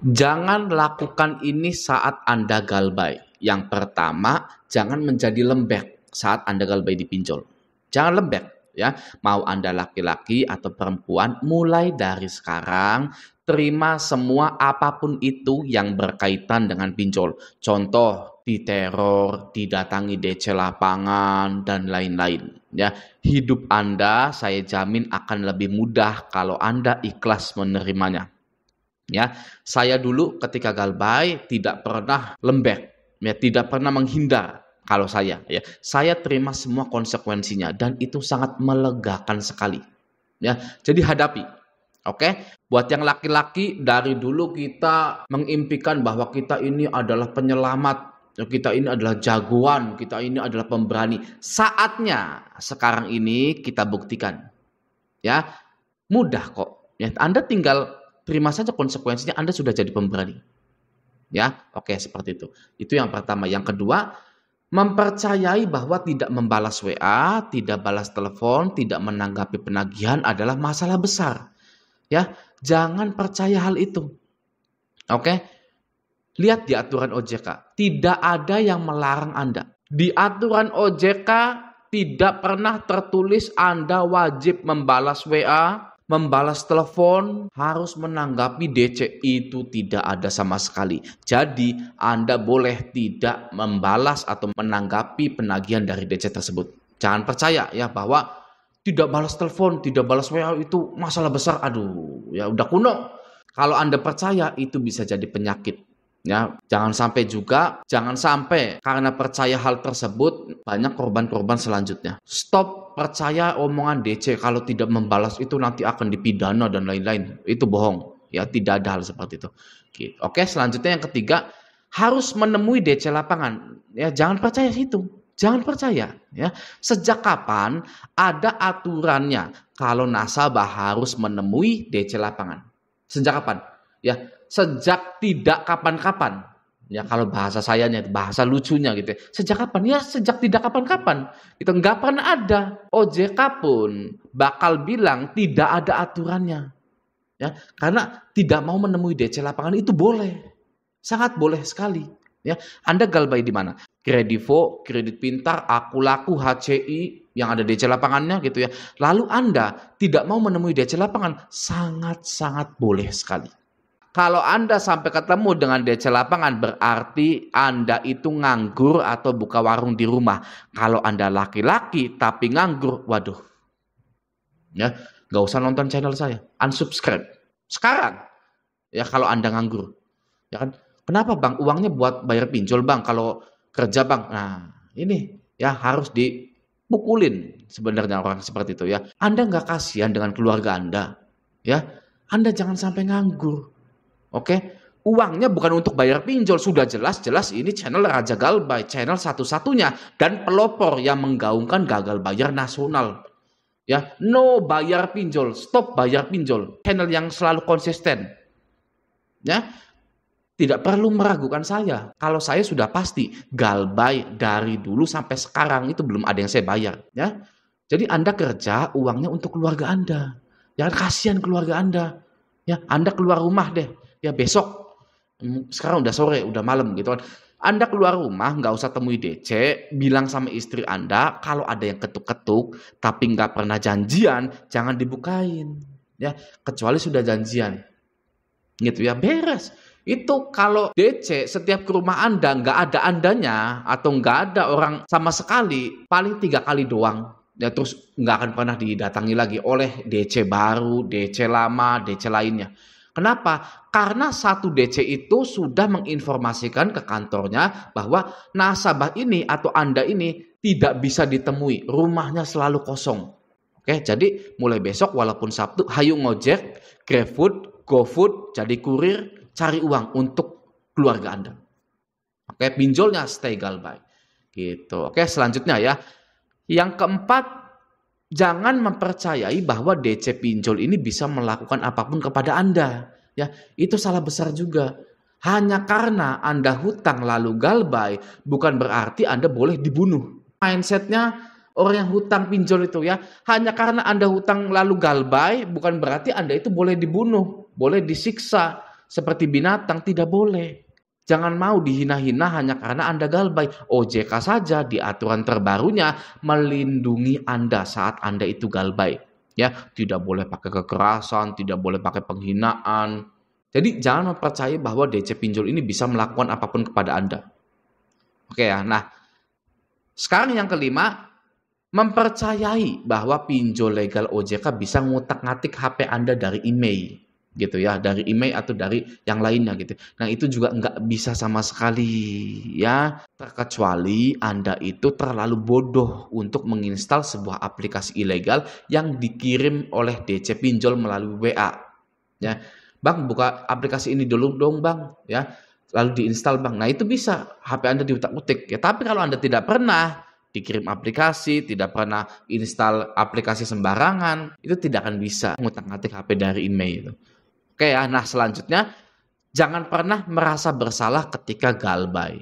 Jangan lakukan ini saat Anda galbay. Yang pertama, jangan menjadi lembek saat Anda galbay di pinjol. Jangan lembek, ya. Mau Anda laki-laki atau perempuan, mulai dari sekarang terima semua apapun itu yang berkaitan dengan pinjol. Contoh, diteror, didatangi DC lapangan, dan lain-lain. Ya, hidup Anda saya jamin akan lebih mudah kalau Anda ikhlas menerimanya. Ya, saya dulu ketika galbay tidak pernah lembek, ya, tidak pernah menghindar. Kalau saya terima semua konsekuensinya dan itu sangat melegakan sekali. Ya, jadi hadapi. Oke, buat yang laki-laki dari dulu kita mengimpikan bahwa kita ini adalah penyelamat, kita ini adalah jagoan, kita ini adalah pemberani. Saatnya sekarang ini kita buktikan. Ya, mudah kok. Ya, Anda tinggal terima saja konsekuensinya, Anda sudah jadi pemberani. Ya, oke, seperti itu. Itu yang pertama. Yang kedua, mempercayai bahwa tidak membalas WA, tidak balas telepon, tidak menanggapi penagihan adalah masalah besar. Ya, jangan percaya hal itu. Oke. Lihat di aturan OJK, tidak ada yang melarang Anda. Di aturan OJK tidak pernah tertulis Anda wajib membalas WA, membalas telepon, harus menanggapi DC. Itu tidak ada sama sekali. Jadi Anda boleh tidak membalas atau menanggapi penagihan dari DC tersebut. Jangan percaya ya bahwa tidak balas telepon, tidak balas WA itu masalah besar. Aduh, ya udah kuno. Kalau Anda percaya itu bisa jadi penyakit. Ya, jangan sampai karena percaya hal tersebut banyak korban-korban selanjutnya. Stop percaya omongan DC kalau tidak membalas itu nanti akan dipidana dan lain-lain. Itu bohong. Ya, tidak ada hal seperti itu. Oke, selanjutnya yang ketiga, harus menemui DC lapangan. Ya, jangan percaya itu. Jangan percaya. Ya, sejak kapan ada aturannya kalau nasabah harus menemui DC lapangan? Sejak kapan? Ya, sejak tidak kapan-kapan. Ya, kalau bahasa sayanya, bahasa lucunya gitu. Sejak kapan? Ya, sejak tidak kapan-kapan. Itu nggak pernah ada. OJK pun bakal bilang tidak ada aturannya. Ya, karena tidak mau menemui DC lapangan itu boleh. Sangat boleh sekali. Ya, Anda galbay di mana? Kredivo, Kredit Pintar, Aku Laku, HCI yang ada DC lapangannya gitu ya. Lalu Anda tidak mau menemui DC lapangan, sangat-sangat boleh sekali. Kalau Anda sampai ketemu dengan DC lapangan berarti Anda itu nganggur atau buka warung di rumah. Kalau Anda laki-laki tapi nganggur, waduh. Ya, nggak usah nonton channel saya, unsubscribe. Sekarang ya kalau Anda nganggur. Ya kan? Kenapa Bang? Uangnya buat bayar pinjol Bang, kalau kerja Bang. Nah ini ya harus dipukulin sebenarnya orang seperti itu ya. Anda nggak kasihan dengan keluarga Anda. Ya, Anda jangan sampai nganggur. Oke, uangnya bukan untuk bayar pinjol. Sudah jelas-jelas ini channel Raja Galbay, channel satu-satunya dan pelopor yang menggaungkan gagal bayar nasional. Ya, no bayar pinjol, stop bayar pinjol. Channel yang selalu konsisten. Ya, tidak perlu meragukan saya. Kalau saya sudah pasti galbay dari dulu sampai sekarang itu belum ada yang saya bayar. Ya, jadi Anda kerja uangnya untuk keluarga Anda. Jangan kasihan keluarga Anda. Ya, Anda keluar rumah deh. Ya besok. Sekarang udah sore, udah malam gitu kan. Anda keluar rumah nggak usah temui DC, bilang sama istri Anda kalau ada yang ketuk-ketuk tapi nggak pernah janjian, jangan dibukain. Ya, kecuali sudah janjian. Gitu ya, beres. Itu kalau DC setiap ke rumah Anda nggak ada Andanya atau nggak ada orang sama sekali, paling 3 kali doang. Ya, terus nggak akan pernah didatangi lagi oleh DC baru, DC lama, DC lainnya. Kenapa? Karena satu DC itu sudah menginformasikan ke kantornya bahwa nasabah ini atau Anda ini tidak bisa ditemui, rumahnya selalu kosong. Oke, jadi mulai besok walaupun Sabtu, hayu ngojek, GrabFood, GoFood, jadi kurir, cari uang untuk keluarga Anda. Oke, pinjolnya stay galbay. Gitu. Oke, selanjutnya ya. Yang keempat, jangan mempercayai bahwa DC pinjol ini bisa melakukan apapun kepada Anda. Ya, itu salah besar juga. Hanya karena Anda hutang lalu galbay, bukan berarti Anda boleh dibunuh. Mindsetnya orang yang hutang pinjol itu ya, hanya karena Anda hutang lalu galbay, bukan berarti Anda itu boleh dibunuh, boleh disiksa. seperti binatang, tidak boleh. Jangan mau dihina-hina hanya karena Anda galbay. OJK saja di aturan terbarunya melindungi Anda saat Anda itu galbay. Ya, tidak boleh pakai kekerasan, tidak boleh pakai penghinaan. Jadi jangan mempercayai bahwa DC pinjol ini bisa melakukan apapun kepada Anda. Oke ya, nah sekarang yang kelima, mempercayai bahwa pinjol legal OJK bisa ngutak-ngatik HP Anda dari email. Gitu ya, dari email atau dari yang lainnya gitu. Nah itu juga nggak bisa sama sekali ya, terkecuali Anda itu terlalu bodoh untuk menginstal sebuah aplikasi ilegal yang dikirim oleh DC pinjol melalui WA. Ya, Bang buka aplikasi ini dulu dong Bang, ya, lalu diinstal Bang. Nah itu bisa HP Anda diutak-utik ya. Tapi kalau Anda tidak pernah dikirim aplikasi, tidak pernah install aplikasi sembarangan, itu tidak akan bisa ngutak-ngatik HP dari email itu. Oke ya, nah selanjutnya jangan pernah merasa bersalah ketika galbay.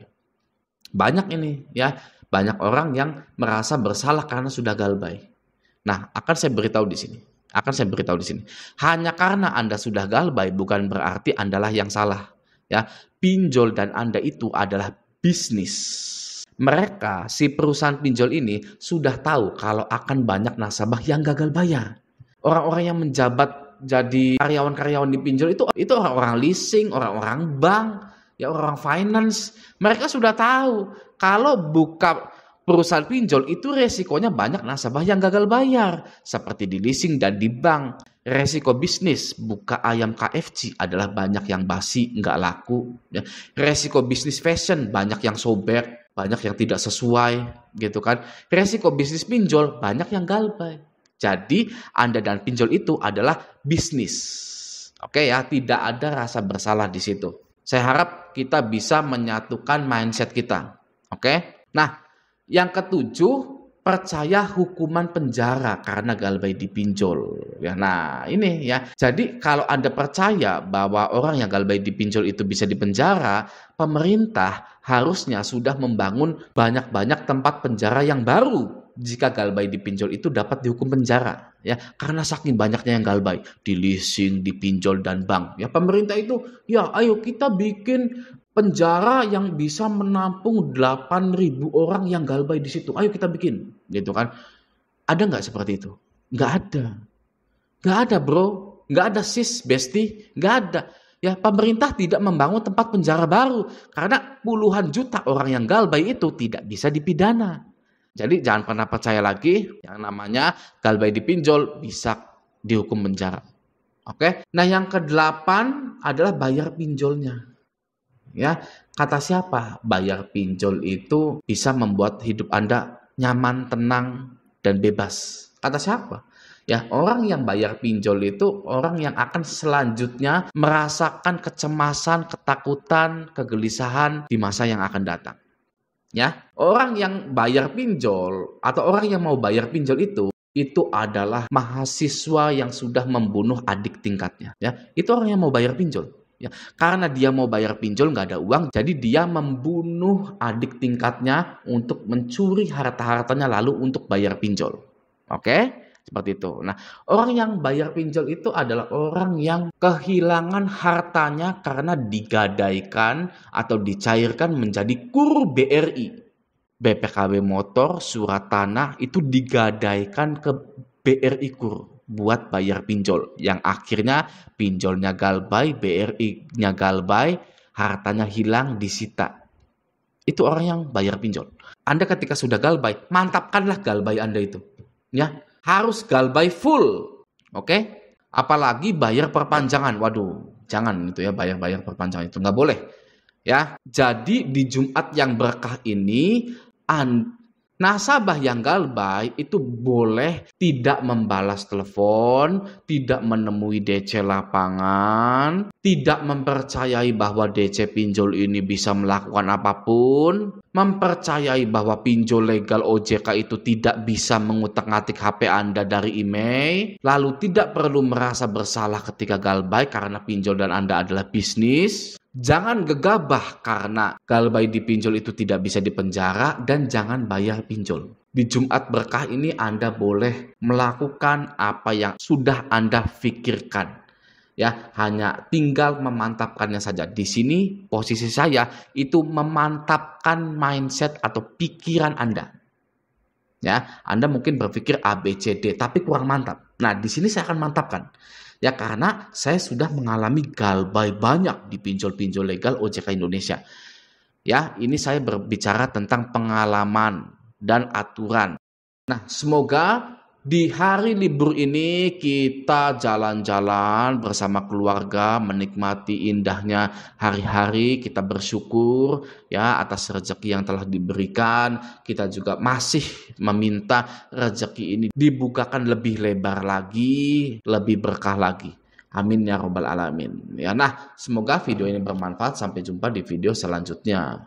Banyak ini ya, banyak orang yang merasa bersalah karena sudah galbay. Nah, akan saya beritahu di sini. Hanya karena Anda sudah galbay bukan berarti Andalah yang salah. Ya, pinjol dan Anda itu adalah bisnis. Mereka, si perusahaan pinjol ini sudah tahu kalau akan banyak nasabah yang gagal bayar. Orang-orang yang menjabat jadi karyawan-karyawan di pinjol itu orang-orang leasing, orang-orang bank, ya orang finance. Mereka sudah tahu kalau buka perusahaan pinjol itu resikonya banyak nasabah yang gagal bayar, seperti di leasing dan di bank. Resiko bisnis buka ayam KFC adalah banyak yang basi, nggak laku. Ya. Resiko bisnis fashion banyak yang sobek, banyak yang tidak sesuai, gitu kan. Resiko bisnis pinjol banyak yang galbay. Jadi Anda dan pinjol itu adalah bisnis. Oke ya, tidak ada rasa bersalah di situ. Saya harap kita bisa menyatukan mindset kita. Oke. Nah, yang ketujuh, percaya hukuman penjara karena galbay di pinjol. Ya, nah ini ya. Jadi kalau Anda percaya bahwa orang yang galbay di pinjol itu bisa dipenjara, pemerintah harusnya sudah membangun banyak-banyak tempat penjara yang baru. Jika galbay di pinjol itu dapat dihukum penjara, ya, karena saking banyaknya yang galbay di leasing, di pinjol dan bank. Ya, pemerintah itu, ya, ayo kita bikin penjara yang bisa menampung 8.000 orang yang galbay di situ. Ayo kita bikin, gitu kan? Ada nggak seperti itu? Nggak ada, bro. Nggak ada sis, besti, nggak ada. Ya, pemerintah tidak membangun tempat penjara baru karena puluhan juta orang yang galbay itu tidak bisa dipidana. Jadi jangan pernah percaya lagi yang namanya galbay di pinjol bisa dihukum penjara. Oke. Nah, yang ke-8 adalah bayar pinjolnya. Ya, kata siapa? Bayar pinjol itu bisa membuat hidup Anda nyaman, tenang, dan bebas. Kata siapa? Ya, orang yang bayar pinjol itu orang yang akan selanjutnya merasakan kecemasan, ketakutan, kegelisahan di masa yang akan datang. Ya, orang yang bayar pinjol atau orang yang mau bayar pinjol itu adalah mahasiswa yang sudah membunuh adik tingkatnya. Ya, itu orang yang mau bayar pinjol. Ya, karena dia mau bayar pinjol nggak ada uang, jadi dia membunuh adik tingkatnya untuk mencuri harta-hartanya lalu untuk bayar pinjol. Oke? Seperti itu. Nah, orang yang bayar pinjol itu adalah orang yang kehilangan hartanya karena digadaikan atau dicairkan menjadi KUR BRI. BPKB motor, surat tanah itu digadaikan ke BRI KUR buat bayar pinjol. Yang akhirnya pinjolnya galbay, BRI-nya galbay, hartanya hilang, disita. Itu orang yang bayar pinjol. Anda ketika sudah galbay, mantapkanlah galbay Anda itu. Ya. Harus galbay full, oke? Apalagi bayar perpanjangan, waduh, jangan itu ya bayar perpanjangan itu nggak boleh, ya. Jadi di Jumat yang berkah ini, nasabah yang galbay itu boleh tidak membalas telepon, tidak menemui DC lapangan, tidak mempercayai bahwa DC pinjol ini bisa melakukan apapun, mempercayai bahwa pinjol legal OJK itu tidak bisa mengutak-ngatik HP Anda dari email, lalu tidak perlu merasa bersalah ketika galbay karena pinjol dan Anda adalah bisnis. Jangan gegabah karena galbay di pinjol itu tidak bisa dipenjara dan jangan bayar pinjol. Di Jumat berkah ini Anda boleh melakukan apa yang sudah Anda pikirkan. Ya, hanya tinggal memantapkannya saja. Di sini posisi saya itu memantapkan mindset atau pikiran Anda. Ya, Anda mungkin berpikir A, B, C, D, tapi kurang mantap. Nah, di sini saya akan mantapkan. Ya, karena saya sudah mengalami galbay banyak di pinjol-pinjol legal OJK Indonesia. Ya, ini saya berbicara tentang pengalaman dan aturan. Nah, semoga di hari libur ini kita jalan-jalan bersama keluarga, menikmati indahnya hari-hari, kita bersyukur ya atas rezeki yang telah diberikan. Kita juga masih meminta rezeki ini dibukakan lebih lebar lagi, lebih berkah lagi. Amin ya robbal alamin. Ya, nah, semoga video ini bermanfaat. Sampai jumpa di video selanjutnya.